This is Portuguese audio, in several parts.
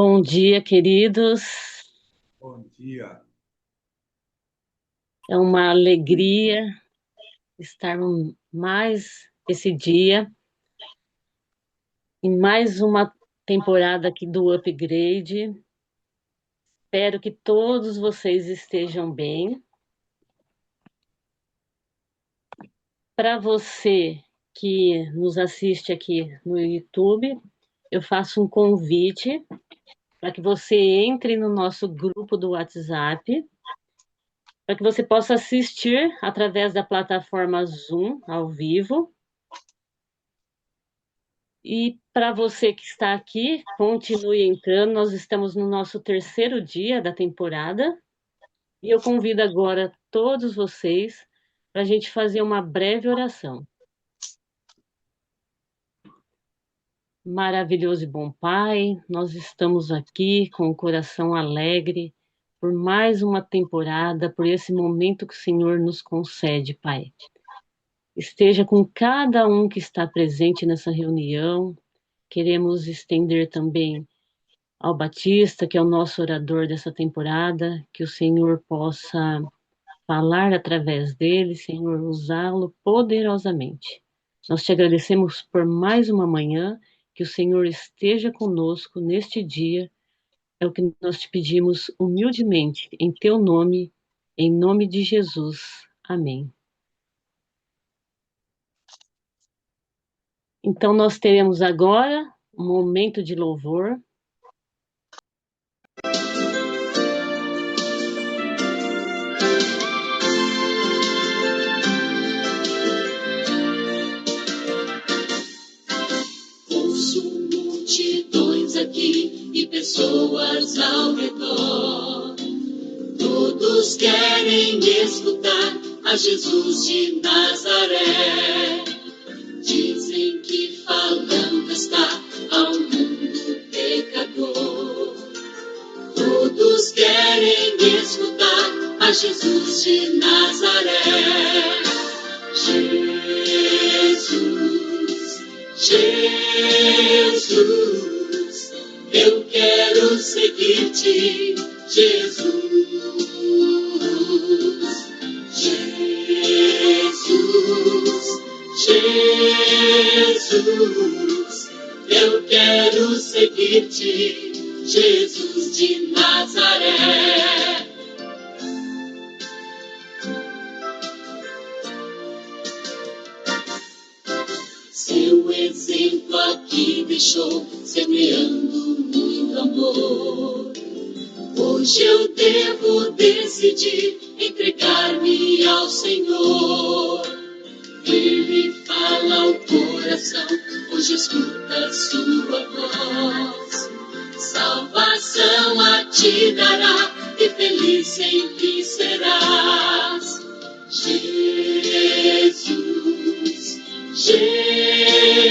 Bom dia, queridos. Bom dia. É uma alegria estar mais esse dia em mais uma temporada aqui do Upgrade. Espero que todos vocês estejam bem. Para você que nos assiste aqui no YouTube, eu faço um convite para que você entre no nosso grupo do WhatsApp, para que você possa assistir através da plataforma Zoom ao vivo. E para você que está aqui, continue entrando. Nós estamos no nosso terceiro dia da temporada e eu convido agora todos vocês para a gente fazer uma breve oração. Maravilhoso e bom Pai, nós estamos aqui com o coração alegre por mais uma temporada, por esse momento que o Senhor nos concede, Pai. Esteja com cada um que está presente nessa reunião. Queremos estender também ao Batista, que é o nosso orador dessa temporada, que o Senhor possa falar através dele, Senhor, usá-lo poderosamente. Nós te agradecemos por mais uma manhã, que o Senhor esteja conosco neste dia, é o que nós te pedimos humildemente, em teu nome, em nome de Jesus. Amém. Então, nós teremos agora um momento de louvor. Ouço multidões aqui e pessoas ao redor. Todos querem escutar a Jesus de Nazaré. Dizem que falando está ao mundo pecador. Todos querem escutar a Jesus de Nazaré. Jesus, Jesus, eu quero seguir-te, Jesus. Jesus, Jesus, eu quero seguir-te, Jesus de Nazaré. Seu exemplo aqui deixou, semeando muito amor. Hoje eu devo decidir entregar-me ao Senhor. Ele fala ao coração, hoje escuta sua voz. Salvação a ti dará e feliz sempre serás. Jesus,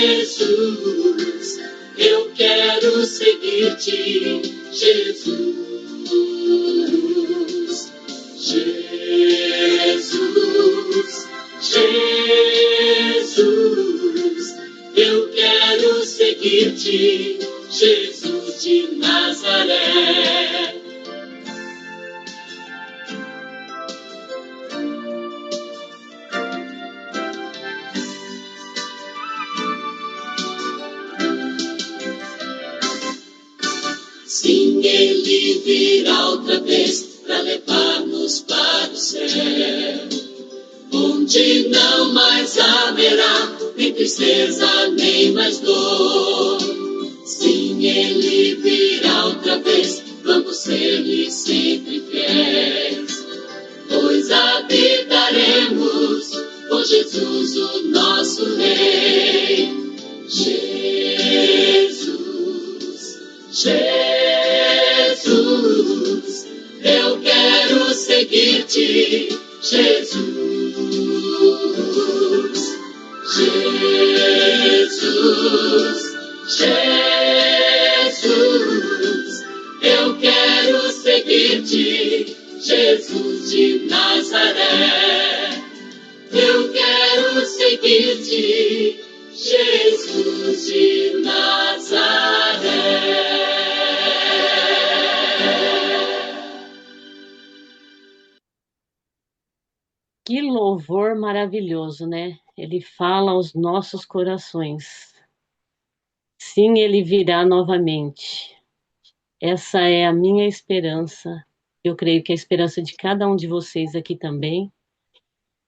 Jesus, eu quero seguir-te, Jesus. Jesus, Jesus, eu quero seguir-te, Jesus de Nazaré. Sim, ele virá outra vez para levar-nos para o céu, onde não mais haverá nem tristeza, nem mais dor. Sim, ele virá outra vez, vamos ser-lhe sempre fiéis, pois habitaremos com Jesus, o nosso Rei. Jesus, Jesus, eu quero seguir-te, Jesus. Jesus, Jesus, eu quero seguir-te, Jesus de Nazaré. Eu quero seguir-te, Jesus de Nazaré. Que louvor maravilhoso, né? Ele fala aos nossos corações. Sim, ele virá novamente. Essa é a minha esperança. Eu creio que é a esperança de cada um de vocês aqui também.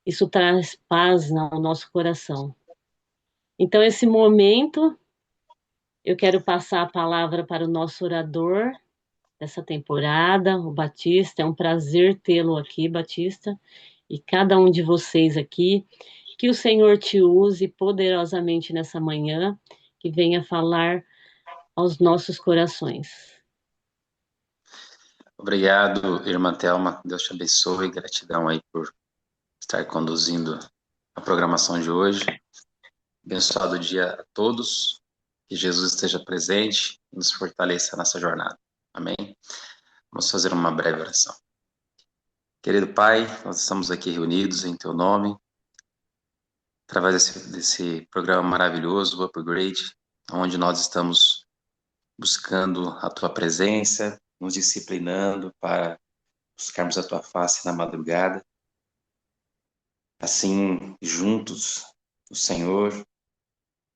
Isso traz paz no nosso coração. Então, esse momento, eu quero passar a palavra para o nosso orador dessa temporada, o Batista. É um prazer tê-lo aqui, Batista, e cada um de vocês aqui. Que o Senhor te use poderosamente nessa manhã, que venha falar aos nossos corações. Obrigado, irmã Thelma. Deus te abençoe. Gratidão aí por estar conduzindo a programação de hoje. Abençoado dia a todos. Que Jesus esteja presente e nos fortaleça nessa jornada. Amém? Vamos fazer uma breve oração. Querido Pai, nós estamos aqui reunidos em Teu nome, através desse programa maravilhoso, o Upgrade, onde nós estamos buscando a Tua presença, nos disciplinando para buscarmos a Tua face na madrugada. Assim, juntos, o Senhor,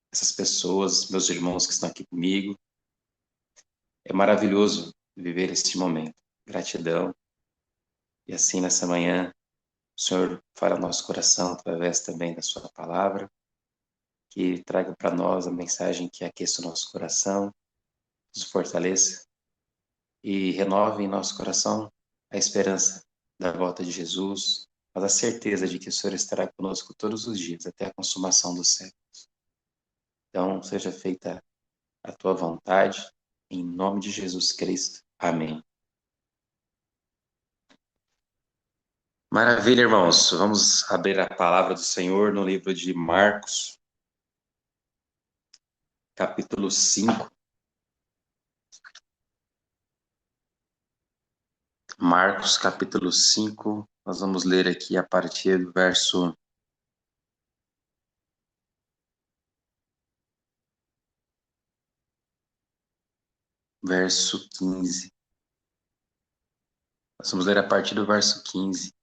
essas pessoas, meus irmãos que estão aqui comigo, é maravilhoso viver este momento. Gratidão. E assim, nessa manhã, o Senhor fala ao nosso coração através também da sua palavra, que traga para nós a mensagem que aqueça o nosso coração, nos fortaleça e renove em nosso coração a esperança da volta de Jesus, mas a certeza de que o Senhor estará conosco todos os dias, até a consumação do século. Então, seja feita a tua vontade, em nome de Jesus Cristo. Amém. Maravilha, irmãos. Vamos abrir a palavra do Senhor no livro de Marcos, capítulo 5. Marcos, capítulo 5. Nós vamos ler aqui a partir do verso 15. Nós vamos ler a partir do verso 15.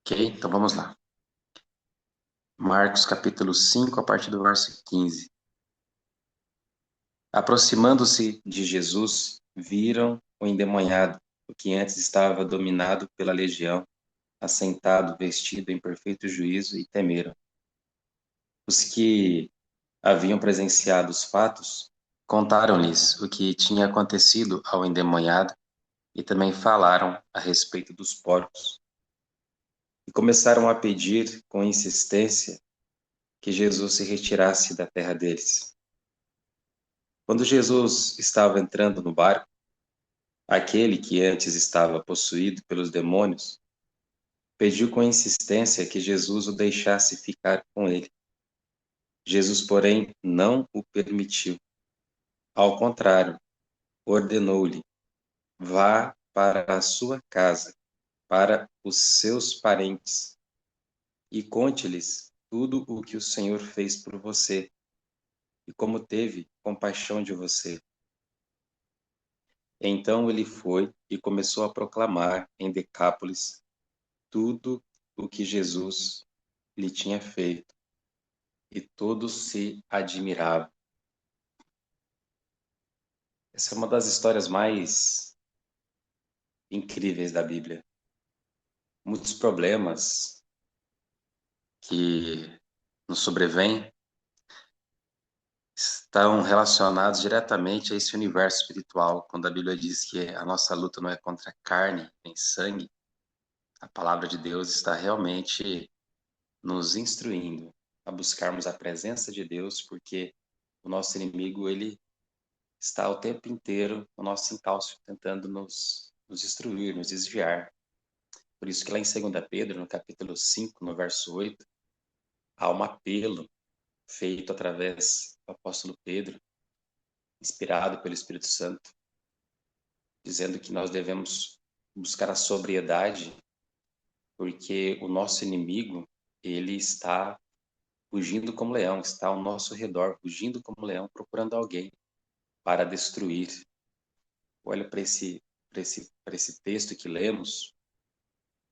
Ok? Então vamos lá. Marcos, capítulo 5, a partir do verso 15. Aproximando-se de Jesus, viram o endemoniado, o que antes estava dominado pela legião, assentado, vestido em perfeito juízo, e temeram. Os que haviam presenciado os fatos contaram-lhes o que tinha acontecido ao endemoniado e também falaram a respeito dos porcos. E começaram a pedir com insistência que Jesus se retirasse da terra deles. Quando Jesus estava entrando no barco, aquele que antes estava possuído pelos demônios pediu com insistência que Jesus o deixasse ficar com ele. Jesus, porém, não o permitiu. Ao contrário, ordenou-lhe: vá para a sua casa, para os seus parentes, e conte-lhes tudo o que o Senhor fez por você, e como teve compaixão de você. Então ele foi e começou a proclamar em Decápolis tudo o que Jesus lhe tinha feito, e todos se admiravam. Essa é uma das histórias mais incríveis da Bíblia. Muitos problemas que nos sobrevêm estão relacionados diretamente a esse universo espiritual. Quando a Bíblia diz que a nossa luta não é contra carne nem sangue, a palavra de Deus está realmente nos instruindo a buscarmos a presença de Deus, porque o nosso inimigo, ele está o tempo inteiro no nosso encalço, tentando nos destruir, nos desviar. Por isso que lá em 2 Pedro, no capítulo 5, no verso 8, há um apelo feito através do apóstolo Pedro, inspirado pelo Espírito Santo, dizendo que nós devemos buscar a sobriedade, porque o nosso inimigo, ele está fugindo como leão, está ao nosso redor, fugindo como leão, procurando alguém para destruir. Olha para esse texto que lemos,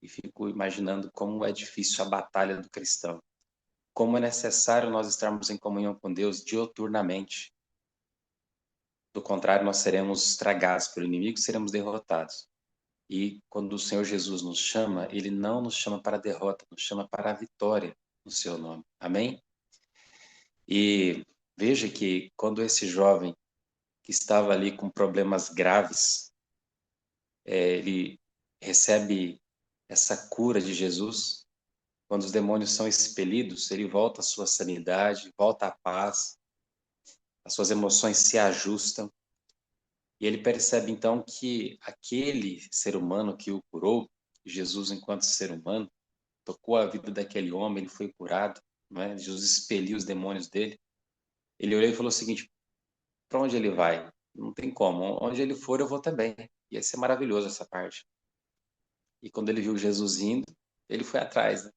e fico imaginando como é difícil a batalha do cristão. Como é necessário nós estarmos em comunhão com Deus diuturnamente. Do contrário, nós seremos estragados pelo inimigo, seremos derrotados. E quando o Senhor Jesus nos chama, Ele não nos chama para a derrota, nos chama para a vitória no seu nome. Amém? E veja que quando esse jovem que estava ali com problemas graves, ele recebe essa cura de Jesus, quando os demônios são expelidos, ele volta à sua sanidade, volta à paz, as suas emoções se ajustam, e ele percebe então que aquele ser humano que o curou, Jesus enquanto ser humano, tocou a vida daquele homem, ele foi curado, não é? Jesus expeliu os demônios dele. Ele olhou e falou o seguinte: para onde ele vai? Não tem como. Onde ele for, eu vou também. Ia ser maravilhoso essa parte. E quando ele viu Jesus indo, ele foi atrás, né?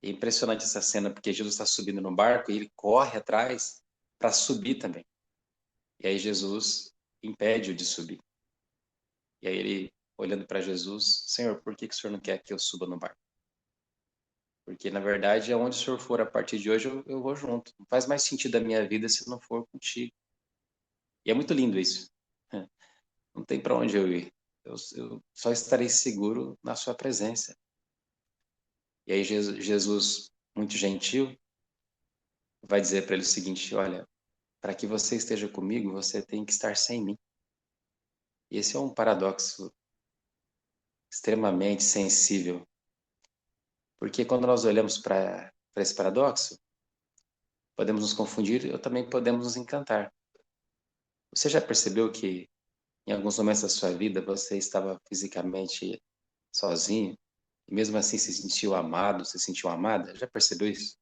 É impressionante essa cena, porque Jesus está subindo no barco e ele corre atrás para subir também. E aí Jesus impede-o de subir. E aí ele, olhando para Jesus: Senhor, por que o Senhor não quer que eu suba no barco? Porque, na verdade, aonde o Senhor for a partir de hoje, eu vou junto. Não faz mais sentido a minha vida se eu não for contigo. E é muito lindo isso. Não tem para onde eu ir. Eu só estarei seguro na sua presença. E aí Jesus, muito gentil, vai dizer para ele o seguinte: olha, para que você esteja comigo, você tem que estar sem mim. E esse é um paradoxo extremamente sensível. Porque quando nós olhamos para esse paradoxo, podemos nos confundir ou também podemos nos encantar. Você já percebeu que em alguns momentos da sua vida você estava fisicamente sozinho e mesmo assim se sentiu amado, se sentiu amada? Já percebeu isso?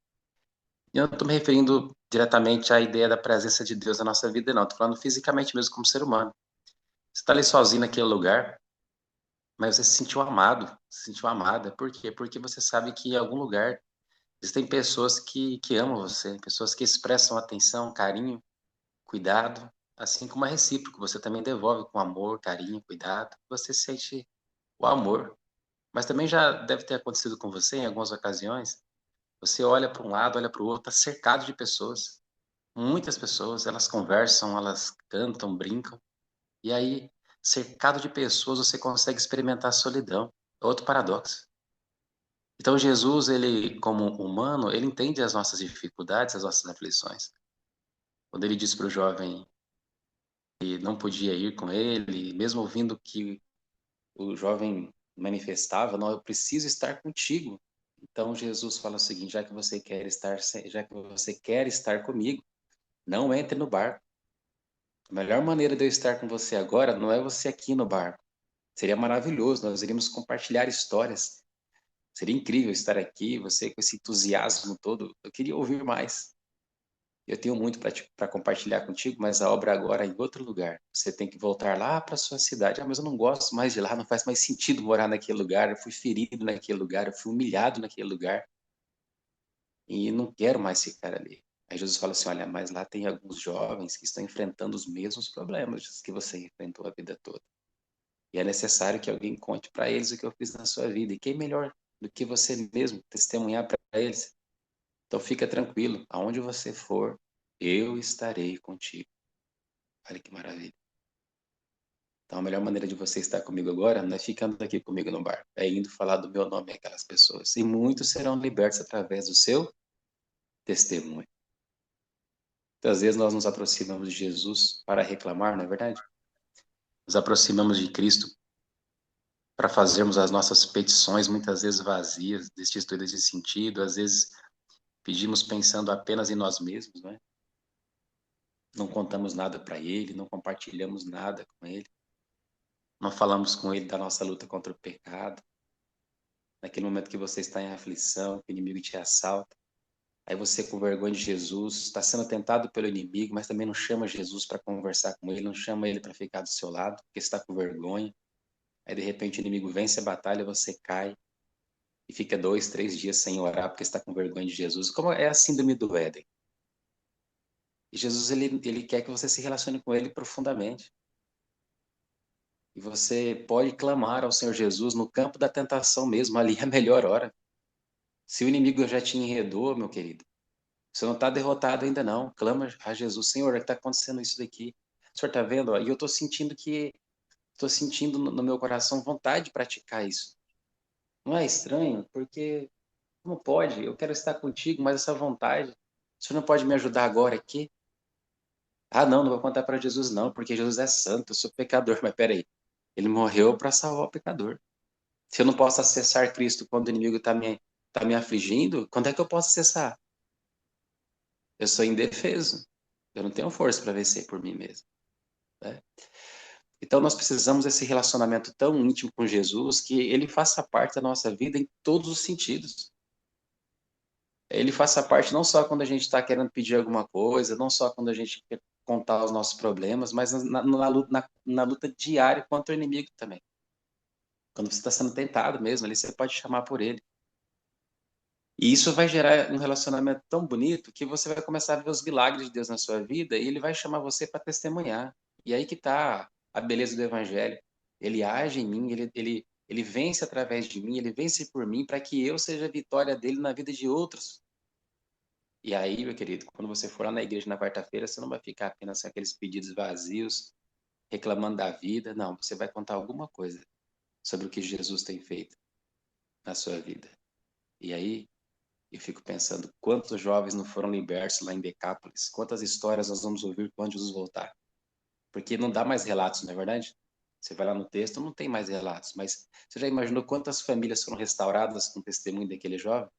E eu não estou me referindo diretamente à ideia da presença de Deus na nossa vida, não. Estou falando fisicamente mesmo como ser humano. Você está ali sozinho naquele lugar, mas você se sentiu amado, se sentiu amada. Por quê? Porque você sabe que em algum lugar existem pessoas que amam você, pessoas que expressam atenção, carinho, cuidado, assim como é recíproco. Você também devolve com amor, carinho, cuidado. Você sente o amor. Mas também já deve ter acontecido com você em algumas ocasiões. Você olha para um lado, olha para o outro, está cercado de pessoas. Muitas pessoas, elas conversam, elas cantam, brincam. E aí, cercado de pessoas, você consegue experimentar a solidão. É outro paradoxo. Então, Jesus, ele, como humano, ele entende as nossas dificuldades, as nossas aflições. Quando ele diz para o jovem que não podia ir com ele, mesmo ouvindo que o jovem manifestava: não, eu preciso estar contigo. Então, Jesus fala o seguinte: já que você quer estar comigo, não entre no barco. A melhor maneira de eu estar com você agora não é você aqui no barco. Seria maravilhoso, nós iríamos compartilhar histórias. Seria incrível estar aqui, você com esse entusiasmo todo. Eu queria ouvir mais. Eu tenho muito para compartilhar contigo, mas a obra agora é em outro lugar. Você tem que voltar lá para sua cidade. Ah, mas eu não gosto mais de lá, não faz mais sentido morar naquele lugar. Eu fui ferido naquele lugar, eu fui humilhado naquele lugar e não quero mais ficar ali. Aí Jesus fala assim: olha, mas lá tem alguns jovens que estão enfrentando os mesmos problemas que você enfrentou a vida toda. E é necessário que alguém conte para eles o que eu fiz na sua vida. E quem melhor do que você mesmo testemunhar para eles? Então fica tranquilo, aonde você for, eu estarei contigo. Olha que maravilha. Então a melhor maneira de você estar comigo agora não é ficando aqui comigo no bar, é indo falar do meu nome àquelas pessoas. E muitos serão libertos através do seu testemunho. Então, às vezes nós nos aproximamos de Jesus para reclamar, não é verdade? Nos aproximamos de Cristo para fazermos as nossas petições, muitas vezes vazias, destituídas de sentido, às vezes pedimos pensando apenas em nós mesmos, não é? Não contamos nada para Ele, não compartilhamos nada com Ele, não falamos com Ele da nossa luta contra o pecado. Naquele momento que você está em aflição, que o inimigo te assalta, aí você, com vergonha de Jesus, está sendo tentado pelo inimigo, mas também não chama Jesus para conversar com Ele, não chama Ele para ficar do seu lado, porque está com vergonha. Aí, de repente, o inimigo vence a batalha, você cai e fica 2, 3 dias sem orar porque está com vergonha de Jesus. Como é a síndrome do Éden. E Jesus, ele quer que você se relacione com Ele profundamente. E você pode clamar ao Senhor Jesus no campo da tentação mesmo, ali é a melhor hora. Se o inimigo já te enredou, meu querido, você não está derrotado ainda não. Clama a Jesus, Senhor, está acontecendo isso daqui. O Senhor está vendo? Ó, e eu estou sentindo no meu coração vontade de praticar isso. Não é estranho? Porque como pode? Eu quero estar contigo, mas essa vontade, o Senhor não pode me ajudar agora aqui? Ah, não, não vou contar para Jesus não, porque Jesus é santo, eu sou pecador. Mas peraí, ele morreu para salvar o pecador. Se eu não posso acessar Cristo quando o inimigo tá me afligindo, quando é que eu posso acessar? Eu sou indefeso. Eu não tenho força para vencer por mim mesmo. Né? Então nós precisamos desse relacionamento tão íntimo com Jesus que ele faça parte da nossa vida em todos os sentidos. Ele faça parte não só quando a gente está querendo pedir alguma coisa, não só quando a gente quer contar os nossos problemas, mas na luta diária contra o inimigo também. Quando você está sendo tentado mesmo, ali você pode chamar por ele. E isso vai gerar um relacionamento tão bonito que você vai começar a ver os milagres de Deus na sua vida e ele vai chamar você para testemunhar. E aí que está a beleza do evangelho. Ele age em mim, ele vence através de mim, ele vence por mim para que eu seja a vitória dele na vida de outros. E aí, meu querido, quando você for lá na igreja na quarta-feira, você não vai ficar apenas com aqueles pedidos vazios, reclamando da vida. Não, você vai contar alguma coisa sobre o que Jesus tem feito na sua vida. E aí, eu fico pensando quantos jovens não foram libertos lá em Decápolis, quantas histórias nós vamos ouvir quando Jesus voltar. Porque não dá mais relatos, não é verdade? Você vai lá no texto, não tem mais relatos, mas você já imaginou quantas famílias foram restauradas com o testemunho daquele jovem?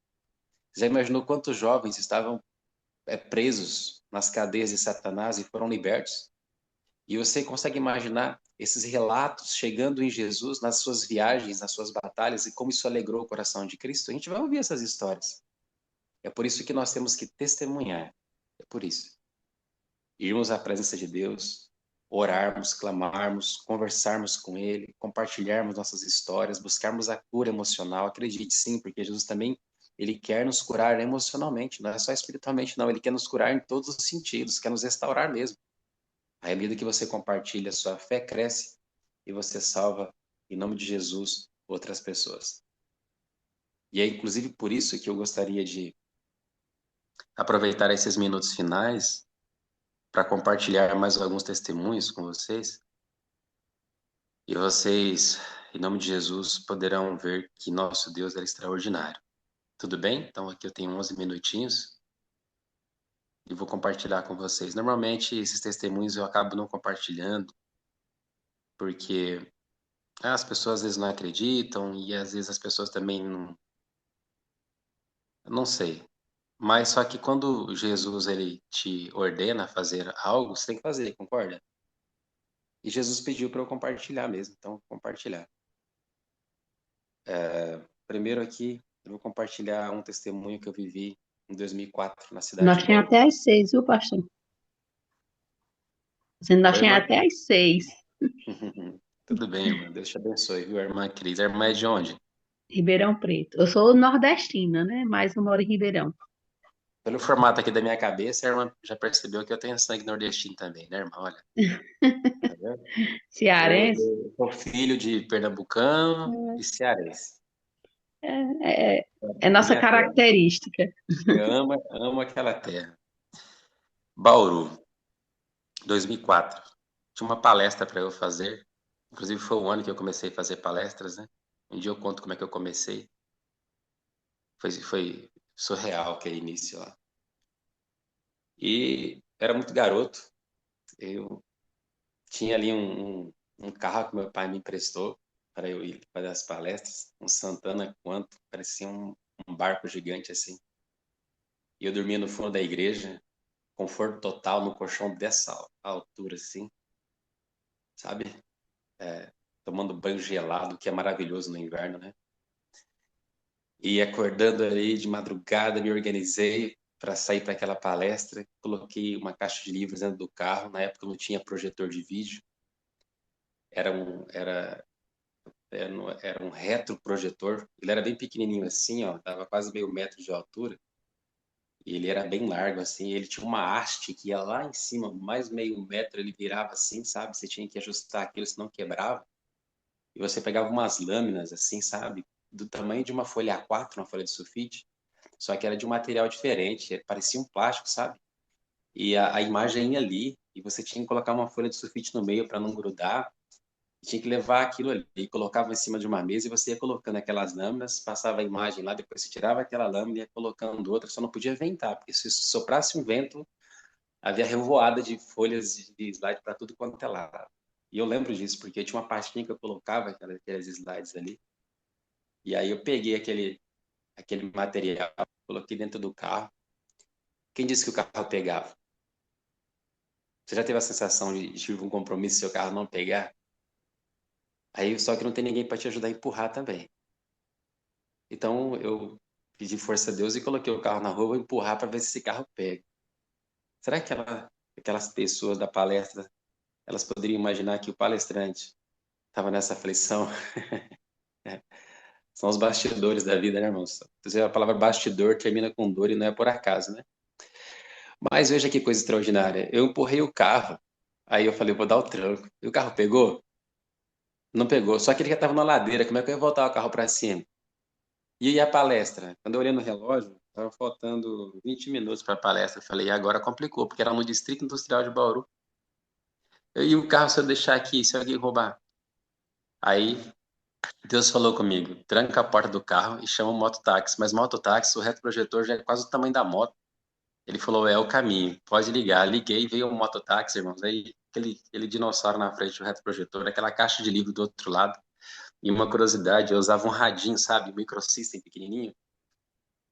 Você já imaginou quantos jovens estavam presos nas cadeias de Satanás e foram libertos? E você consegue imaginar esses relatos chegando em Jesus nas suas viagens, nas suas batalhas e como isso alegrou o coração de Cristo? A gente vai ouvir essas histórias. É por isso que nós temos que testemunhar. É por isso. Irmos à presença de Deus, orarmos, clamarmos, conversarmos com Ele, compartilharmos nossas histórias, buscarmos a cura emocional. Acredite sim, porque Jesus também, Ele quer nos curar emocionalmente, não é só espiritualmente, não. Ele quer nos curar em todos os sentidos, quer nos restaurar mesmo. Aí, à medida que você compartilha, a sua fé cresce e você salva, em nome de Jesus, outras pessoas. E é inclusive por isso que eu gostaria de aproveitar esses minutos finais para compartilhar mais alguns testemunhos com vocês. E vocês, em nome de Jesus, poderão ver que nosso Deus é extraordinário. Tudo bem? Então aqui eu tenho 11 minutinhos e vou compartilhar com vocês. Normalmente esses testemunhos eu acabo não compartilhando porque as pessoas às vezes não acreditam e às vezes as pessoas também não sei. Mas só que quando Jesus ele te ordena a fazer algo, você tem que fazer, concorda? E Jesus pediu para eu compartilhar mesmo, então vou compartilhar. Primeiro aqui, eu vou compartilhar um testemunho que eu vivi em 2004 na cidade Nós de temos Bauru. até às 6, viu, pastor? Dizendo nós Oi, temos irmã? até às 6. Tudo bem, irmã? Deus te abençoe, viu, a irmã Cris? A irmã é de onde? Ribeirão Preto. Eu sou nordestina, né? Mas eu moro em Ribeirão. Pelo formato aqui da minha cabeça, a irmã já percebeu que eu tenho sangue nordestino também, né, irmã? Olha, tá vendo? Cearense. Eu sou filho de pernambucano e cearense. É, é, é É nossa minha terra. característica. Eu amo aquela terra. Bauru, 2004. Tinha uma palestra para eu fazer. Inclusive foi o ano que eu comecei a fazer palestras, né? Um dia eu conto como é que eu comecei. Foi surreal aquele início lá. E era muito garoto. Eu tinha ali um carro que meu pai me emprestou para eu ir fazer as palestras. Um Santana Quanto, parecia um barco gigante assim. E eu dormia no fundo da igreja, conforto total no colchão dessa altura assim, sabe? Tomando banho gelado, que é maravilhoso no inverno, né? E acordando ali de madrugada, me organizei para sair para aquela palestra. Coloquei uma caixa de livros dentro do carro. Na época não tinha projetor de vídeo. Era um retroprojetor. Ele era bem pequenininho assim, ó, dava quase meio metro de altura. E ele era bem largo assim. Ele tinha uma haste que ia lá em cima, mais meio metro. Ele virava assim, sabe? Você tinha que ajustar aquilo, senão quebrava. e você pegava umas lâminas, assim, sabe? Do tamanho de uma folha A4, uma folha de sulfite, só que era de um material diferente, parecia um plástico, sabe? E a imagem ia ali, e você tinha que colocar uma folha de sulfite no meio para não grudar, tinha que levar aquilo ali, colocava em cima de uma mesa e você ia colocando aquelas lâminas, passava a imagem lá, depois você tirava aquela lâmina e ia colocando outra, só não podia ventar, porque se soprasse um vento, havia revoada de folhas de slide para tudo quanto é lado. E eu lembro disso, porque tinha uma pastinha que eu colocava aqueles slides ali, e aí eu peguei aquele material, coloquei dentro do carro. Quem disse que o carro pegava? Você já teve a sensação de um compromisso e seu carro não pegar? Aí só que não tem ninguém para te ajudar a empurrar também. Então eu pedi força a Deus e coloquei o carro na rua, vou empurrar para ver se esse carro pega. Será que aquelas pessoas da palestra, elas poderiam imaginar que o palestrante estava nessa aflição? São os bastidores da vida, né, irmãos? A palavra bastidor termina com dor e não é por acaso, né? Mas veja que coisa extraordinária. Eu empurrei o carro, aí eu falei, vou dar o tranco. E o carro pegou? Não pegou. Só que ele já estava na ladeira, como é que eu ia voltar o carro para cima? E a palestra? Quando eu olhei no relógio, estava faltando 20 minutos para a palestra. Eu falei, agora complicou, porque era no Distrito Industrial de Bauru. E o carro, se eu deixar aqui, se alguém roubar? Aí Deus falou comigo, tranca a porta do carro e chama o mototáxi. Mas mototáxi, o retroprojetor já é quase o tamanho da moto. Ele falou, é o caminho, pode ligar. Liguei, veio um mototáxi, irmãos. Aí aquele dinossauro na frente do retroprojetor, aquela caixa de livro do outro lado. E uma curiosidade, eu usava um radinho, sabe, um microsystem pequenininho,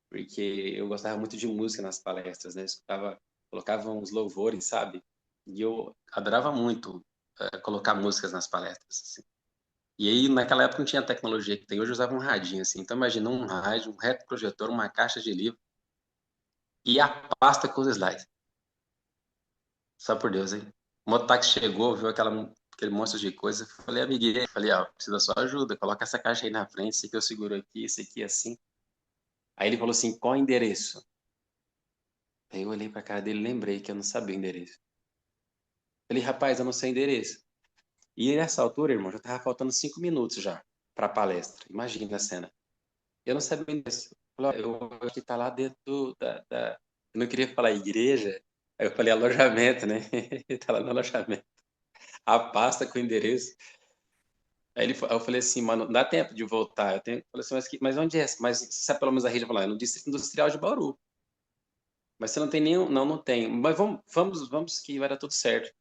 porque eu gostava muito de música nas palestras, né? Eu escutava, colocava uns louvores, sabe? E eu adorava muito colocar músicas nas palestras, assim. E aí, naquela época, não tinha a tecnologia que tem hoje, eu usava um radinho, assim. Então, imagina um rádio, um retroprojetor, uma caixa de livro e a pasta com os slides. Só por Deus, hein? O mototáxi chegou, viu aquele monstro de coisa. Falei, amiguinho, falei, ó, precisa da sua ajuda. Coloca essa caixa aí na frente, esse aqui eu seguro aqui, esse aqui assim. Aí ele falou assim, qual o endereço? Aí eu olhei pra cara dele e lembrei que eu não sabia o endereço. Falei, rapaz, eu não sei o endereço. E nessa altura, irmão, já tava faltando 5 minutos já pra palestra. Imagina a cena. Eu não sabia o endereço. Falei, ó, eu acho que tá lá dentro da... Eu não queria falar igreja. Aí eu falei alojamento, né? Tá lá no alojamento. A pasta com o endereço. Aí eu falei assim, mano, não dá tempo de voltar. Eu falei assim, mas onde é? Mas você sabe pelo menos a rede? Falar, é no Distrito Industrial de Bauru. Mas você não tem nenhum? Não, não tem. Mas vamos que vai dar tudo certo.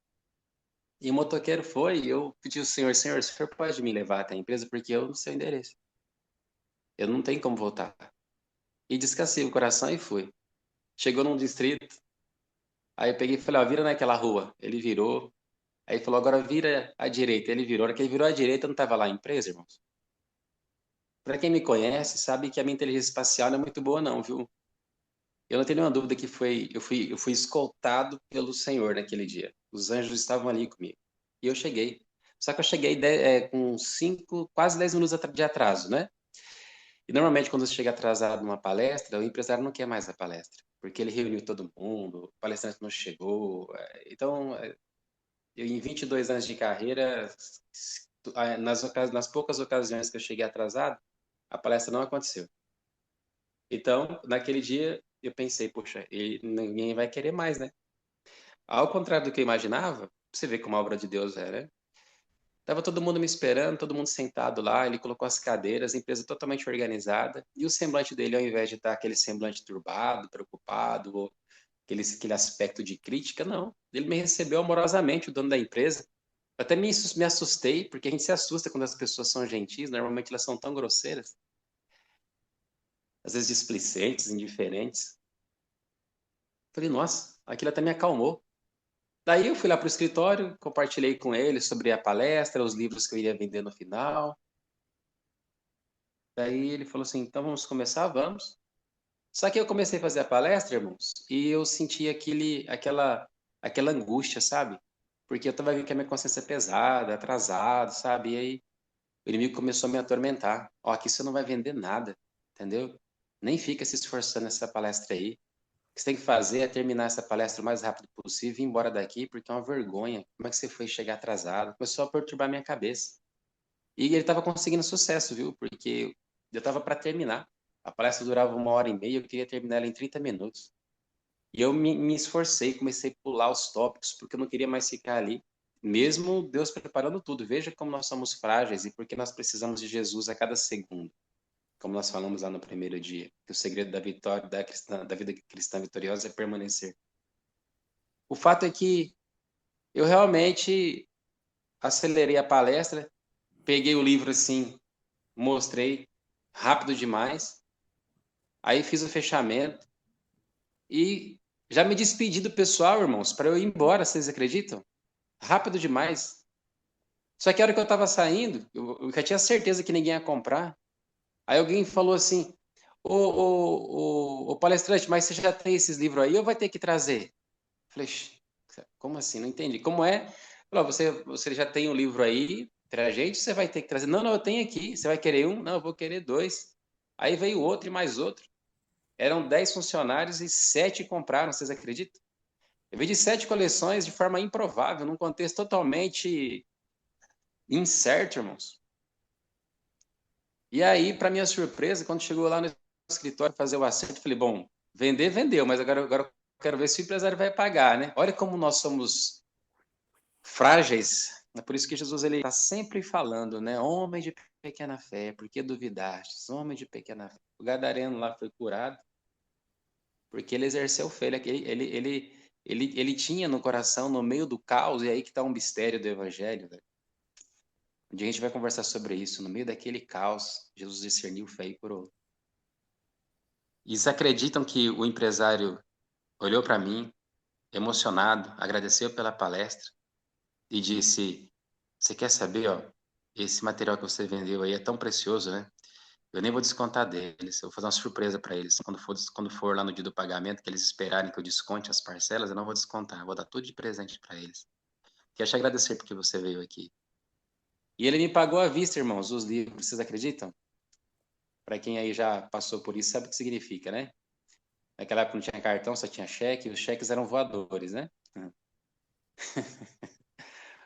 E o motoqueiro foi, e eu pedi ao senhor, senhor, o senhor pode me levar até a empresa? Porque eu não sei o endereço. Eu não tenho como voltar. E descansei o coração e fui. Chegou num distrito, aí eu peguei e falei, ó, vira naquela rua. Ele virou. Aí falou, agora vira à direita. Ele virou. Na hora que ele virou à direita, eu não estava lá a empresa, irmãos. Para quem me conhece, sabe que a minha inteligência espacial não é muito boa, não, viu? Eu não tenho nenhuma dúvida que eu fui escoltado pelo Senhor naquele dia. Os anjos estavam ali comigo. E eu cheguei. Só que eu cheguei com 5, quase 10 minutos de atraso, né? E normalmente quando você chega atrasado numa palestra, o empresário não quer mais a palestra, porque ele reuniu todo mundo, o palestrante não chegou. Então, eu em 22 anos de carreira, nas poucas ocasiões que eu cheguei atrasado, a palestra não aconteceu. Então, naquele dia, eu pensei, poxa, ninguém vai querer mais, né? Ao contrário do que eu imaginava, você vê como a obra de Deus é, né? Tava todo mundo me esperando, todo mundo sentado lá, ele colocou as cadeiras, a empresa totalmente organizada, e o semblante dele, ao invés de estar aquele semblante turbado, preocupado, ou aquele aspecto de crítica, não. Ele me recebeu amorosamente, o dono da empresa. Eu até me assustei, porque a gente se assusta quando as pessoas são gentis, normalmente elas são tão grosseiras, às vezes displicentes, indiferentes. Falei, nossa, aquilo até me acalmou. Daí eu fui lá para o escritório, compartilhei com ele sobre a palestra, os livros que eu iria vender no final. Daí ele falou assim, então vamos começar? Vamos. Só que eu comecei a fazer a palestra, irmãos, e eu senti aquela angústia, sabe? Porque eu estava vendo que a minha consciência é pesada, atrasado, sabe? E aí o inimigo começou a me atormentar. Ó, aqui você não vai vender nada, entendeu? Nem fica se esforçando nessa palestra aí. O que você tem que fazer é terminar essa palestra o mais rápido possível e ir embora daqui, porque é uma vergonha. Como é que você foi chegar atrasado? Começou a perturbar minha cabeça. E ele estava conseguindo sucesso, viu? Porque eu estava para terminar. A palestra durava 1h30, eu queria terminar ela em 30 minutos. E eu me esforcei, comecei a pular os tópicos, porque eu não queria mais ficar ali. Mesmo Deus preparando tudo. Veja como nós somos frágeis e porque nós precisamos de Jesus a cada segundo. Como nós falamos lá no primeiro dia, que o segredo da vitória, da vida cristã vitoriosa é permanecer. O fato é que eu realmente acelerei a palestra, peguei o livro assim, mostrei rápido demais, aí fiz o fechamento e já me despedi do pessoal, irmãos, para eu ir embora, vocês acreditam? Rápido demais. Só que a hora que eu estava saindo, eu já tinha certeza que ninguém ia comprar. Aí alguém falou assim, ô palestrante, mas você já tem esses livros aí ou vai ter que trazer? Falei, como assim? Não entendi. Como é? Falou, você já tem um livro aí pra gente, você vai ter que trazer. Não, eu tenho aqui. Você vai querer um? Não, eu vou querer 2. Aí veio outro e mais outro. Eram 10 funcionários e 7 compraram, vocês acreditam? Eu vendi 7 coleções de forma improvável, num contexto totalmente incerto, irmãos. E aí, para minha surpresa, quando chegou lá no escritório fazer o acerto, falei, bom, vender, vendeu, mas agora eu quero ver se o empresário vai pagar, né? Olha como nós somos frágeis. É por isso que Jesus ele está sempre falando, né? Homem de pequena fé, por que duvidastes? Homem de pequena fé. O gadareno lá foi curado porque ele exerceu fé. Ele tinha no coração, no meio do caos, e aí que está um mistério do evangelho, velho. Um dia a gente vai conversar sobre isso. No meio daquele caos, Jesus discerniu fé e curou. E eles acreditam que o empresário olhou para mim, emocionado, agradeceu pela palestra e disse: você quer saber, ó, esse material que você vendeu aí é tão precioso, né? Eu nem vou descontar deles, eu vou fazer uma surpresa para eles. Quando for lá no dia do pagamento, que eles esperarem que eu desconte as parcelas, eu não vou descontar, eu vou dar tudo de presente para eles. Quero te agradecer porque você veio aqui. E ele me pagou à vista, irmãos, os livros, vocês acreditam? Para quem aí já passou por isso, sabe o que significa, né? Naquela época não tinha cartão, só tinha cheque, e os cheques eram voadores, né?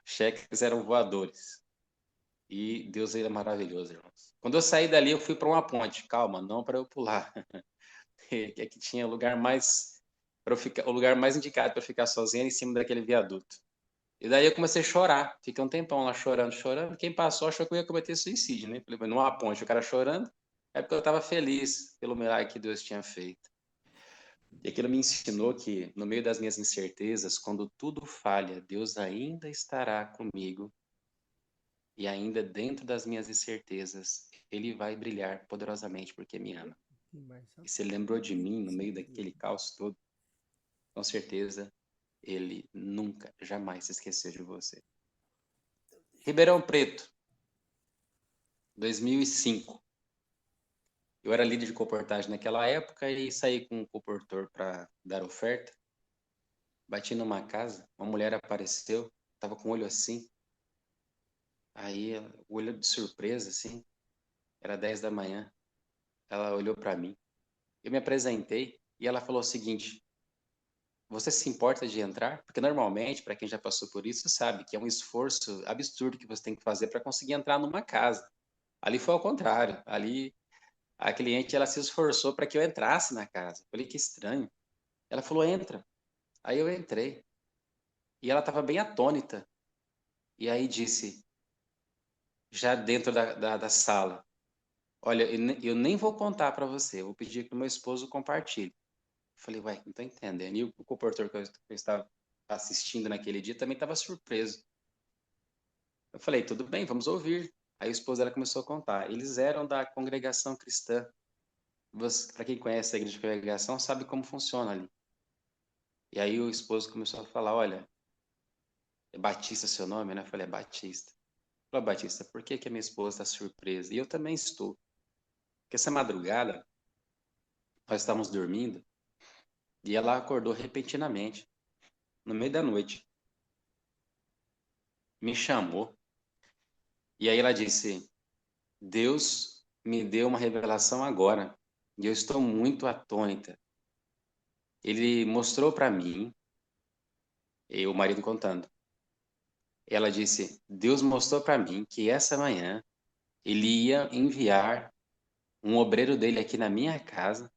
Cheques eram voadores. E Deus ele é maravilhoso, irmãos. Quando eu saí dali, eu fui para uma ponte. Calma, não para eu pular. Que aqui tinha lugar mais para ficar, o lugar mais indicado para ficar sozinho em cima daquele viaduto. E daí eu comecei a chorar. Fiquei um tempão lá chorando, chorando. Quem passou achou que eu ia cometer suicídio, né? Falei, numa ponte, o cara chorando. É porque eu estava feliz pelo milagre que Deus tinha feito. E aquilo me ensinou que, no meio das minhas incertezas, quando tudo falha, Deus ainda estará comigo. E ainda dentro das minhas incertezas, Ele vai brilhar poderosamente porque me ama. E se Ele lembrou de mim no meio daquele caos todo, com certeza Ele nunca, jamais se esqueceu de você. Ribeirão Preto, 2005. Eu era líder de comportagem naquela época e saí com um comportor para dar oferta. Bati numa casa, uma mulher apareceu, estava com o olho assim. Aí, o olho de surpresa, assim, era 10 da manhã. Ela olhou para mim. Eu me apresentei e ela falou o seguinte: você se importa de entrar? Porque normalmente, para quem já passou por isso, sabe que é um esforço absurdo que você tem que fazer para conseguir entrar numa casa. Ali foi ao contrário. Ali a cliente ela se esforçou para que eu entrasse na casa. Eu falei que estranho. Ela falou: entra. Aí eu entrei. E ela estava bem atônita. E aí disse, já dentro da sala: olha, eu nem vou contar para você, eu vou pedir que o meu esposo compartilhe. Falei, ué, não tô entendendo. E o comportor que eu estava assistindo naquele dia também estava surpreso. Eu falei, tudo bem, vamos ouvir. Aí o esposo dela começou a contar. Eles eram da congregação cristã. Para quem conhece a igreja de congregação, sabe como funciona ali. E aí o esposo começou a falar, olha, é Batista seu nome, né? Eu falei, é Batista. Falei, Batista, por que que a minha esposa está surpresa? E eu também estou. Porque essa madrugada, nós estávamos dormindo, e ela acordou repentinamente, no meio da noite. Me chamou. E aí ela disse, Deus me deu uma revelação agora. E eu estou muito atônita. Ele mostrou para mim, e o marido contando. Ela disse, Deus mostrou para mim que essa manhã ele ia enviar um obreiro dele aqui na minha casa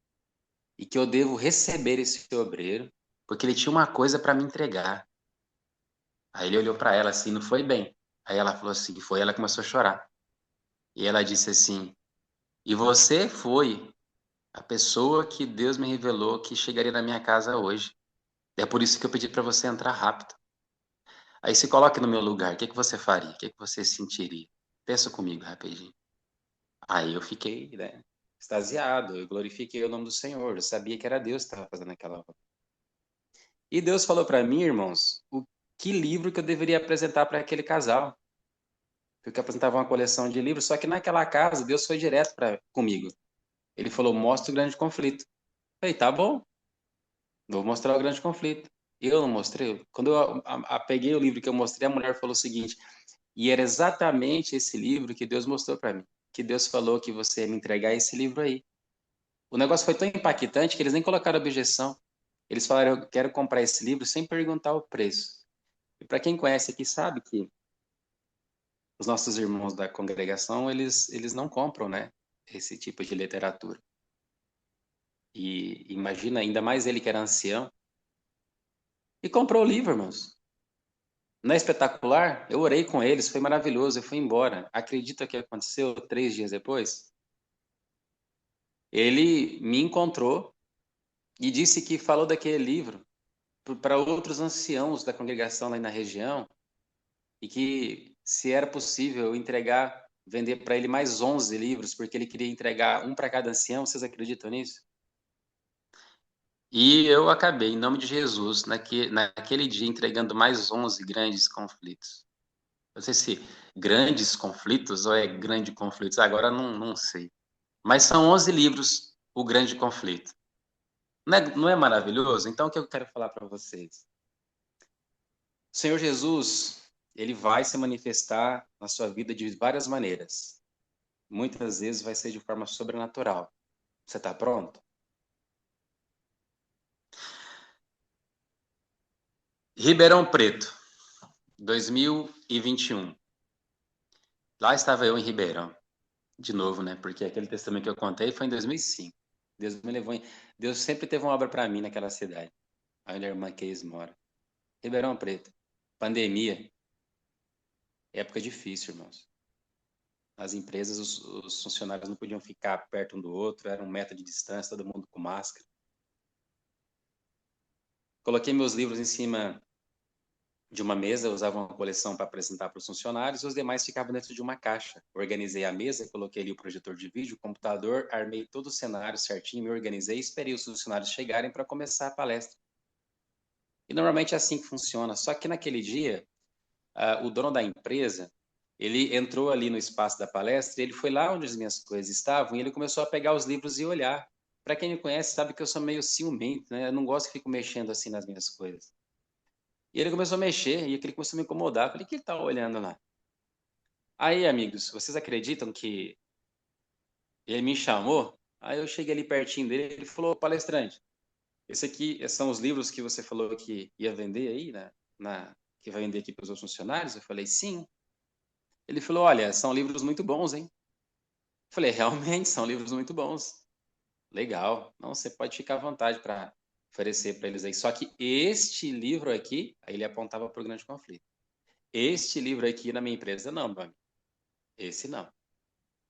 e que eu devo receber esse obreiro, porque ele tinha uma coisa para me entregar. Aí ele olhou para ela assim, não foi bem. Aí ela falou assim, foi, ela começou a chorar. E ela disse assim, e você foi a pessoa que Deus me revelou que chegaria na minha casa hoje. É por isso que eu pedi para você entrar rápido. Aí se coloque no meu lugar, o que que você faria? O que que você sentiria? Pensa comigo rapidinho. Aí eu fiquei, né, extasiado, eu glorifiquei o nome do Senhor, eu sabia que era Deus que estava fazendo aquela obra. E Deus falou para mim, irmãos, o que livro que eu deveria apresentar para aquele casal. Porque eu apresentava uma coleção de livros, só que naquela casa Deus foi direto comigo. Ele falou, mostra o grande conflito. Eu falei, tá bom, vou mostrar o grande conflito. Eu não mostrei. Quando eu peguei o livro que eu mostrei, a mulher falou o seguinte, e era exatamente esse livro que Deus mostrou para mim. Que Deus falou que você ia me entregar esse livro aí. O negócio foi tão impactante que eles nem colocaram objeção. Eles falaram, eu quero comprar esse livro sem perguntar o preço. E para quem conhece aqui sabe que os nossos irmãos da congregação, eles não compram, né, esse tipo de literatura. E imagina, ainda mais ele que era ancião, e comprou o livro, irmãos. Não é espetacular? Eu orei com eles, foi maravilhoso, eu fui embora. Acredita que aconteceu 3 dias depois? Ele me encontrou e disse que falou daquele livro para outros anciãos da congregação lá na região e que se era possível entregar, vender para ele mais 11 livros, porque ele queria entregar um para cada ancião. Vocês acreditam nisso? E eu acabei, em nome de Jesus, naquele dia, entregando mais 11 grandes conflitos. Não sei se grandes conflitos ou é grande conflitos, agora não sei. Mas são 11 livros, o grande conflito. Não é maravilhoso? Então, o que eu quero falar para vocês? O Senhor Jesus, ele vai se manifestar na sua vida de várias maneiras. Muitas vezes vai ser de forma sobrenatural. Você está pronto? Ribeirão Preto, 2021. Lá estava eu em Ribeirão, de novo, né? Porque aquele testemunho que eu contei foi em 2005. Deus me levou Deus sempre teve uma obra para mim naquela cidade, onde a irmã Keis mora. Ribeirão Preto, pandemia, época difícil, irmãos. As empresas, os funcionários não podiam ficar perto um do outro, era 1 metro de distância, todo mundo com máscara. Coloquei meus livros em cima de uma mesa, eu usava uma coleção para apresentar para os funcionários, os demais ficavam dentro de uma caixa. Organizei a mesa, coloquei ali o projetor de vídeo, o computador, armei todo o cenário certinho, me organizei, esperei os funcionários chegarem para começar a palestra. E normalmente é assim que funciona, só que naquele dia, o dono da empresa, ele entrou ali no espaço da palestra, ele foi lá onde as minhas coisas estavam e ele começou a pegar os livros e olhar. Para quem me conhece, sabe que eu sou meio ciumento, né? Eu não gosto que fico mexendo assim nas minhas coisas. E ele começou a mexer e aquele começou a me incomodar. Eu falei, o que ele tá olhando lá? Aí, amigos, vocês acreditam que ele me chamou? Aí eu cheguei ali pertinho dele, ele falou, palestrante, esse aqui são os livros que você falou que ia vender aí, né? Que vai vender aqui para os funcionários? Eu falei, sim. Ele falou, olha, são livros muito bons, hein? Eu falei, realmente, são livros muito bons. Legal. Não, você pode ficar à vontade para oferecer para eles aí. Só que este livro aqui, aí ele apontava para o grande conflito. Este livro aqui na minha empresa, não, meu amigo. Esse não. Eu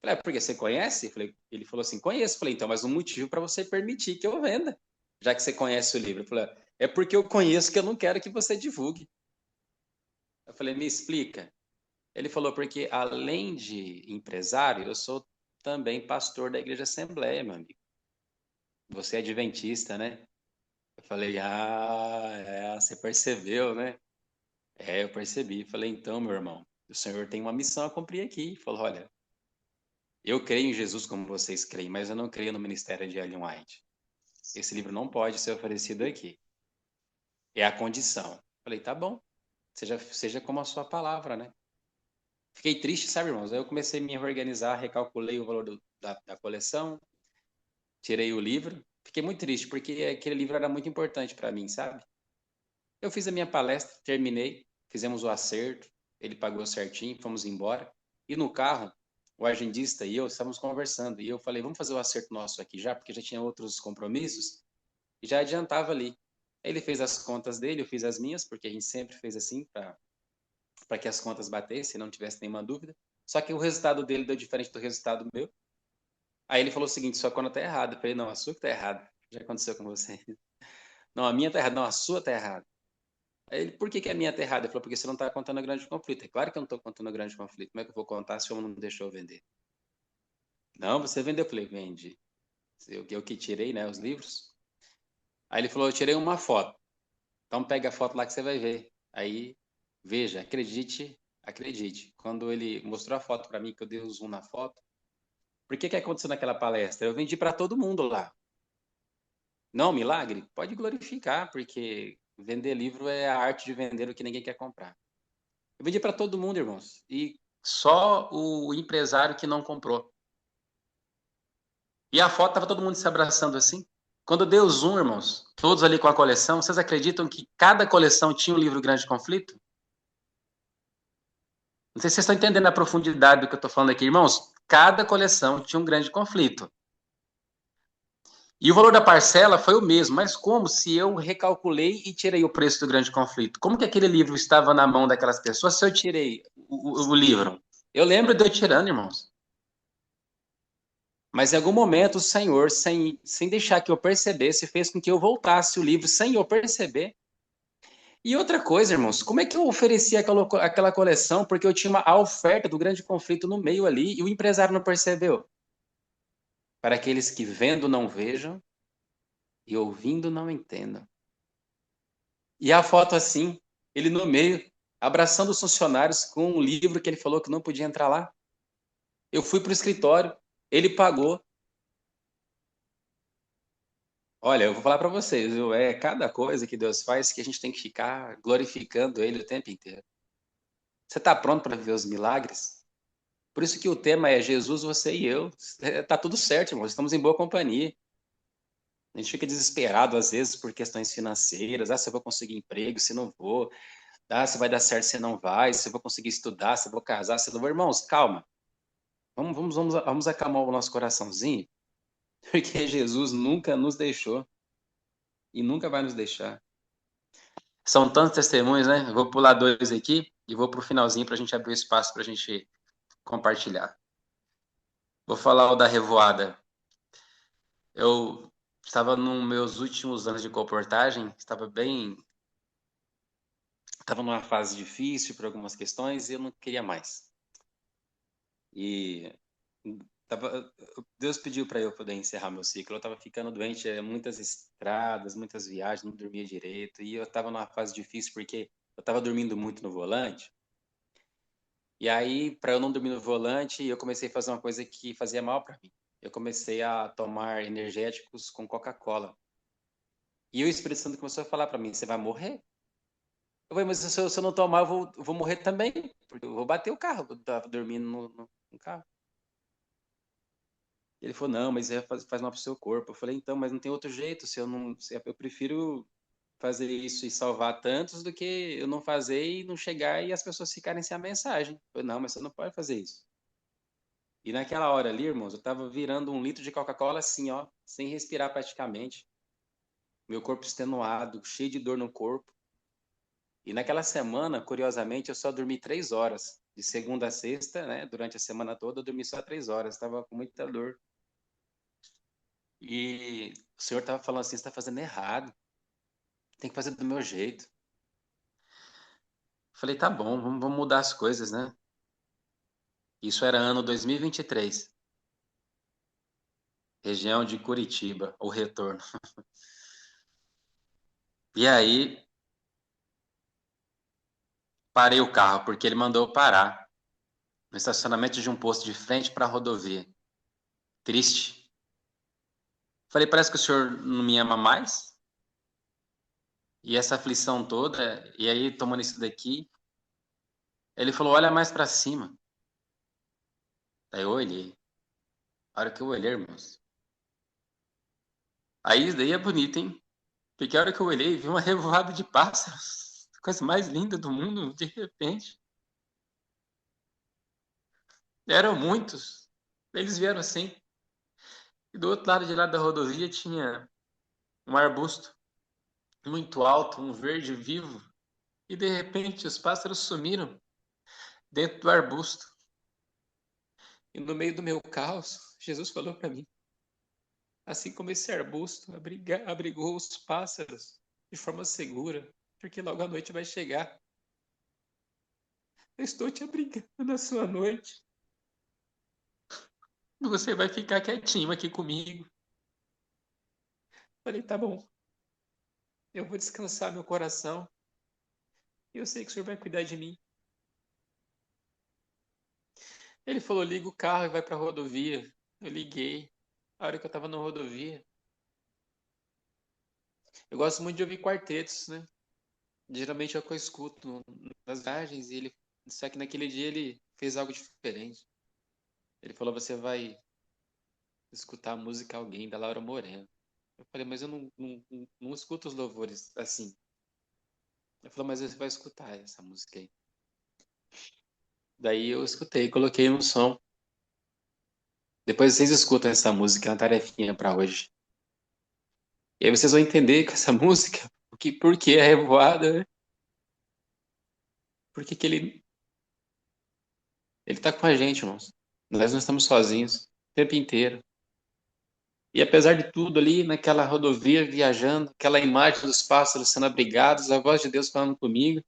falei, porque você conhece? Eu falei, ele falou assim, conheço. Eu falei, então, mas um motivo para você permitir que eu venda, já que você conhece o livro. Eu falei, é porque eu conheço que eu não quero que você divulgue. Eu falei, me explica. Ele falou, porque além de empresário, eu sou também pastor da Igreja Assembleia, meu amigo. Você é adventista, né? Eu falei, você percebeu, né? É, eu percebi. Falei, então, meu irmão, o Senhor tem uma missão a cumprir aqui. Ele falou, olha, eu creio em Jesus como vocês creem, mas eu não creio no ministério de Ellen White. Esse livro não pode ser oferecido aqui. É a condição. Falei, tá bom. Seja como a sua palavra, né? Fiquei triste, sabe, irmãos? Aí eu comecei a me reorganizar, recalculei o valor da coleção, tirei o livro. Fiquei muito triste, porque aquele livro era muito importante para mim, sabe? Eu fiz a minha palestra, terminei, fizemos o acerto, ele pagou certinho, fomos embora. E no carro, o agendista e eu estávamos conversando, e eu falei, vamos fazer o acerto nosso aqui já, porque já tinha outros compromissos, e já adiantava ali. Ele fez as contas dele, eu fiz as minhas, porque a gente sempre fez assim, para que as contas batessem, não tivesse nenhuma dúvida. Só que o resultado dele deu diferente do resultado meu. Aí ele falou o seguinte, sua conta tá errada. Eu falei, não, a sua que tá errada. Já aconteceu com você. Não, a minha tá errada. Não, a sua tá errada. Aí ele, por que a minha tá errada? Ele falou, porque você não tá contando a grande conflito. É claro que eu não tô contando a grande conflito. Como é que eu vou contar se o homem não deixou eu vender? Não, você vendeu. Eu falei, vendi. Eu que tirei, né, os livros. Aí ele falou, eu tirei uma foto. Então pega a foto lá que você vai ver. Aí, veja, acredite, acredite. Quando ele mostrou a foto para mim, que eu dei o zoom na foto, por que aconteceu naquela palestra? Eu vendi para todo mundo lá. Não, milagre? Pode glorificar, porque vender livro é a arte de vender o que ninguém quer comprar. Eu vendi para todo mundo, irmãos. E só o empresário que não comprou. E a foto estava todo mundo se abraçando assim. Quando eu dei o zoom, irmãos, todos ali com a coleção, vocês acreditam que cada coleção tinha um livro Grande Conflito? Não sei se vocês estão entendendo a profundidade do que eu estou falando aqui, irmãos. Cada coleção tinha um grande conflito. E o valor da parcela foi o mesmo, mas como se eu recalculei e tirei o preço do grande conflito? Como que aquele livro estava na mão daquelas pessoas se eu tirei o livro? Eu lembro de eu tirando, irmãos. Mas em algum momento o Senhor, sem deixar que eu percebesse, fez com que eu voltasse o livro sem eu perceber. E outra coisa, irmãos, como é que eu ofereci aquela coleção porque eu tinha a oferta do grande conflito no meio ali e o empresário não percebeu? Para aqueles que vendo não vejam e ouvindo não entendam. E a foto assim, ele no meio, abraçando os funcionários com um livro que ele falou que não podia entrar lá. Eu fui para o escritório, ele pagou. Olha, eu vou falar para vocês, viu? É cada coisa que Deus faz que a gente tem que ficar glorificando Ele o tempo inteiro. Você está pronto para viver os milagres? Por isso que o tema é Jesus, você e eu. Tá tudo certo, irmãos. Estamos em boa companhia. A gente fica desesperado às vezes por questões financeiras. Ah, se eu vou conseguir emprego, se não vou. Ah, se vai dar certo, se não vai. Se eu vou conseguir estudar, se eu vou casar, se não vou. Irmãos, calma. Vamos acalmar o nosso coraçãozinho, porque Jesus nunca nos deixou e nunca vai nos deixar. São tantos testemunhos, né? Eu vou pular 2 aqui e vou para o finalzinho para a gente abrir o espaço para a gente compartilhar. Vou falar o da revoada. Eu estava nos meus últimos anos de comportagem, estava numa fase difícil por algumas questões e eu não queria mais. E Deus pediu para eu poder encerrar meu ciclo. Eu estava ficando doente, muitas estradas, muitas viagens, não dormia direito. E eu estava numa fase difícil porque eu estava dormindo muito no volante. E aí, para eu não dormir no volante, eu comecei a fazer uma coisa que fazia mal para mim. Eu comecei a tomar energéticos com Coca-Cola. E o Espírito Santo começou a falar para mim: você vai morrer. Eu falei, mas se eu não tomar, eu vou morrer também. Porque eu vou bater o carro. Eu estava dormindo no carro. Ele falou, não, mas faz mal pro seu corpo. Eu falei, então, mas não tem outro jeito. Eu prefiro fazer isso e salvar tantos do que eu não fazer e não chegar e as pessoas ficarem sem a mensagem. Eu falei, não, mas você não pode fazer isso. E naquela hora ali, irmãos, eu tava virando 1 litro de Coca-Cola assim, ó, sem respirar praticamente. Meu corpo extenuado, cheio de dor no corpo. E naquela semana, curiosamente, eu só dormi 3 horas. De segunda a sexta, né? Durante a semana toda, eu dormi só 3 horas. Estava com muita dor. E o senhor estava falando assim, você está fazendo errado. Tem que fazer do meu jeito. Falei, tá bom, vamos mudar as coisas, né? Isso era ano 2023. Região de Curitiba, o retorno. E aí, parei o carro, porque ele mandou eu parar no estacionamento de um posto de frente para a rodovia. Triste. Falei, parece que o senhor não me ama mais? E essa aflição toda, e aí tomando isso daqui, ele falou, olha mais para cima. Aí eu olhei. A hora que eu olhei, irmãos. Aí daí é bonito, hein? Porque a hora que eu olhei, vi uma revoada de pássaros. Coisa mais linda do mundo, de repente. Eram muitos. Eles vieram assim. E do outro lado de lá da rodovia tinha um arbusto muito alto, um verde vivo. E de repente os pássaros sumiram dentro do arbusto. E no meio do meu caos, Jesus falou para mim: assim como esse arbusto abrigou os pássaros de forma segura, porque logo a noite vai chegar. Eu estou te abrigando na sua noite. Você vai ficar quietinho aqui comigo. Falei, tá bom. Eu vou descansar meu coração. E eu sei que o senhor vai cuidar de mim. Ele falou, liga o carro e vai pra rodovia. Eu liguei. A hora que eu tava na rodovia. Eu gosto muito de ouvir quartetos, né? Geralmente é o que eu escuto nas viagens. Só que naquele dia ele fez algo diferente. Ele falou, você vai escutar a música Alguém, da Laura Moreno. Eu falei, mas eu não escuto os louvores assim. Ele falou, mas você vai escutar essa música aí. Daí eu escutei, coloquei no som. Depois vocês escutam essa música, é uma tarefinha para hoje. E aí vocês vão entender com essa música por que é revoada, né? Por que ele tá com a gente, irmãos. Nós não estamos sozinhos o tempo inteiro. E apesar de tudo ali, naquela rodovia, viajando, aquela imagem dos pássaros sendo abrigados, a voz de Deus falando comigo,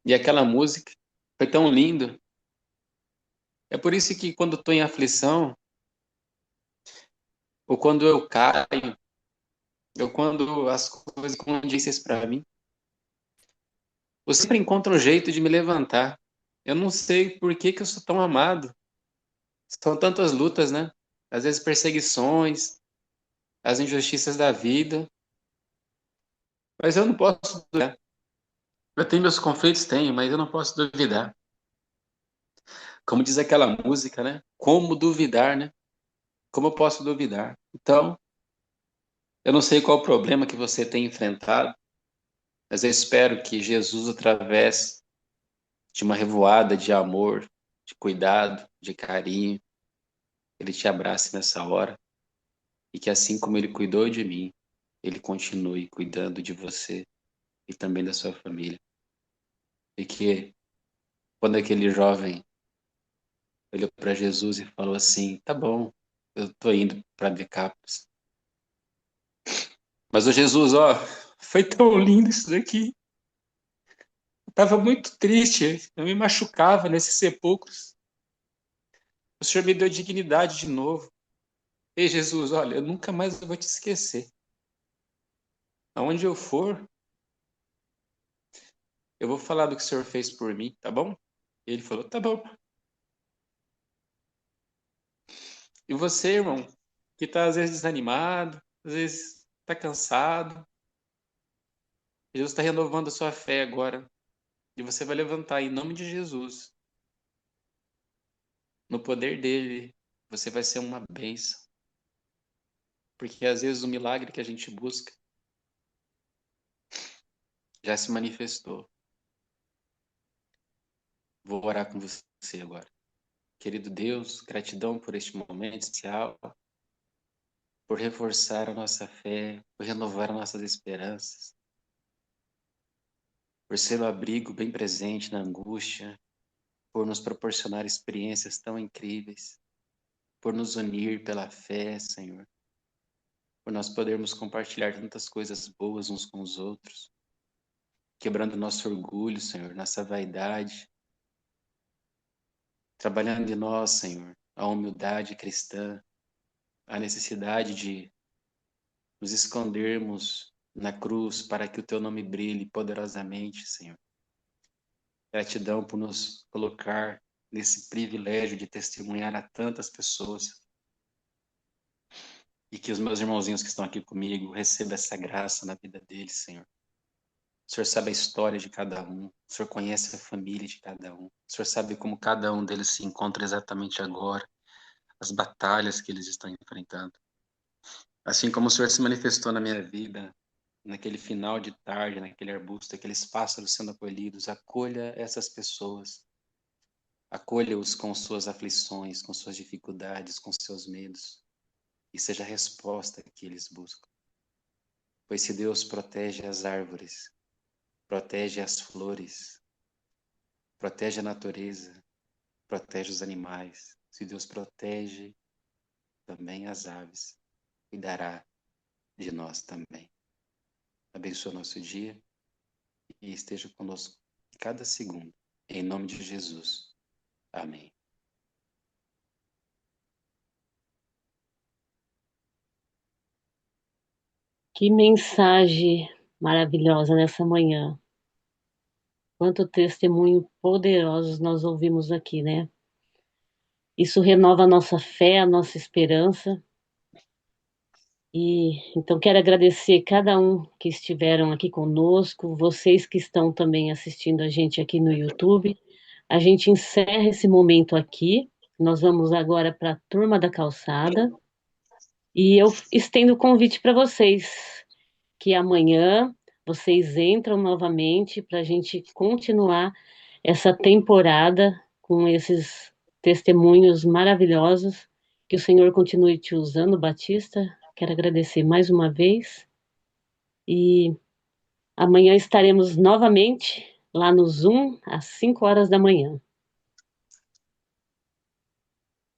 e aquela música, foi tão lindo. É por isso que quando estou em aflição, ou quando eu caio, ou quando as coisas condizem para mim, eu sempre encontro um jeito de me levantar. Eu não sei por que eu sou tão amado. São tantas lutas, né? Às vezes perseguições, as injustiças da vida. Mas eu não posso duvidar. Eu tenho meus conflitos? Tenho, mas eu não posso duvidar. Como diz aquela música, né? Como duvidar, né? Como eu posso duvidar? Então, eu não sei qual o problema que você tem enfrentado, mas eu espero que Jesus, através de uma revoada de amor, de cuidado, de carinho, ele te abrace nessa hora e que assim como ele cuidou de mim, ele continue cuidando de você e também da sua família. E que quando aquele jovem olhou para Jesus e falou assim: "Tá bom, eu tô indo para Decápolis". Mas o Jesus, ó, foi tão lindo isso daqui. Eu tava muito triste, eu me machucava nesses sepulcros. O Senhor me deu dignidade de novo. Ei, Jesus, olha, eu nunca mais vou te esquecer. Aonde eu for, eu vou falar do que o Senhor fez por mim, tá bom? E ele falou, tá bom. E você, irmão, que tá às vezes desanimado, às vezes tá cansado, Jesus está renovando a sua fé agora. E você vai levantar em nome de Jesus. No poder dele, você vai ser uma bênção. Porque às vezes o milagre que a gente busca já se manifestou. Vou orar com você agora. Querido Deus, gratidão por este momento especial, por reforçar a nossa fé, por renovar nossas esperanças, por ser o abrigo bem presente na angústia, por nos proporcionar experiências tão incríveis, por nos unir pela fé, Senhor, por nós podermos compartilhar tantas coisas boas uns com os outros, quebrando nosso orgulho, Senhor, nossa vaidade, trabalhando em nós, Senhor, a humildade cristã, a necessidade de nos escondermos na cruz para que o teu nome brilhe poderosamente, Senhor. Gratidão por nos colocar nesse privilégio de testemunhar a tantas pessoas e que os meus irmãozinhos que estão aqui comigo recebam essa graça na vida deles, Senhor. O Senhor sabe a história de cada um, o Senhor conhece a família de cada um, o Senhor sabe como cada um deles se encontra exatamente agora, as batalhas que eles estão enfrentando. Assim como o Senhor se manifestou na minha vida, naquele final de tarde, naquele arbusto, aqueles pássaros sendo acolhidos, acolha essas pessoas. Acolha-os com suas aflições, com suas dificuldades, com seus medos, e seja a resposta que eles buscam. Pois se Deus protege as árvores, protege as flores, protege a natureza, protege os animais, se Deus protege também as aves, cuidará de nós também. Abençoe o nosso dia e esteja conosco em cada segundo. Em nome de Jesus. Amém. Que mensagem maravilhosa nessa manhã. Quanto testemunho poderosos nós ouvimos aqui, né? Isso renova a nossa fé, a nossa esperança. E então quero agradecer cada um que estiveram aqui conosco, vocês que estão também assistindo a gente aqui no YouTube. A gente encerra esse momento aqui. Nós vamos agora para a Turma da Calçada. E eu estendo o convite para vocês, que amanhã vocês entram novamente para a gente continuar essa temporada com esses testemunhos maravilhosos. Que o Senhor continue te usando, Batista. Quero agradecer mais uma vez. E amanhã estaremos novamente lá no Zoom, às 5 horas da manhã.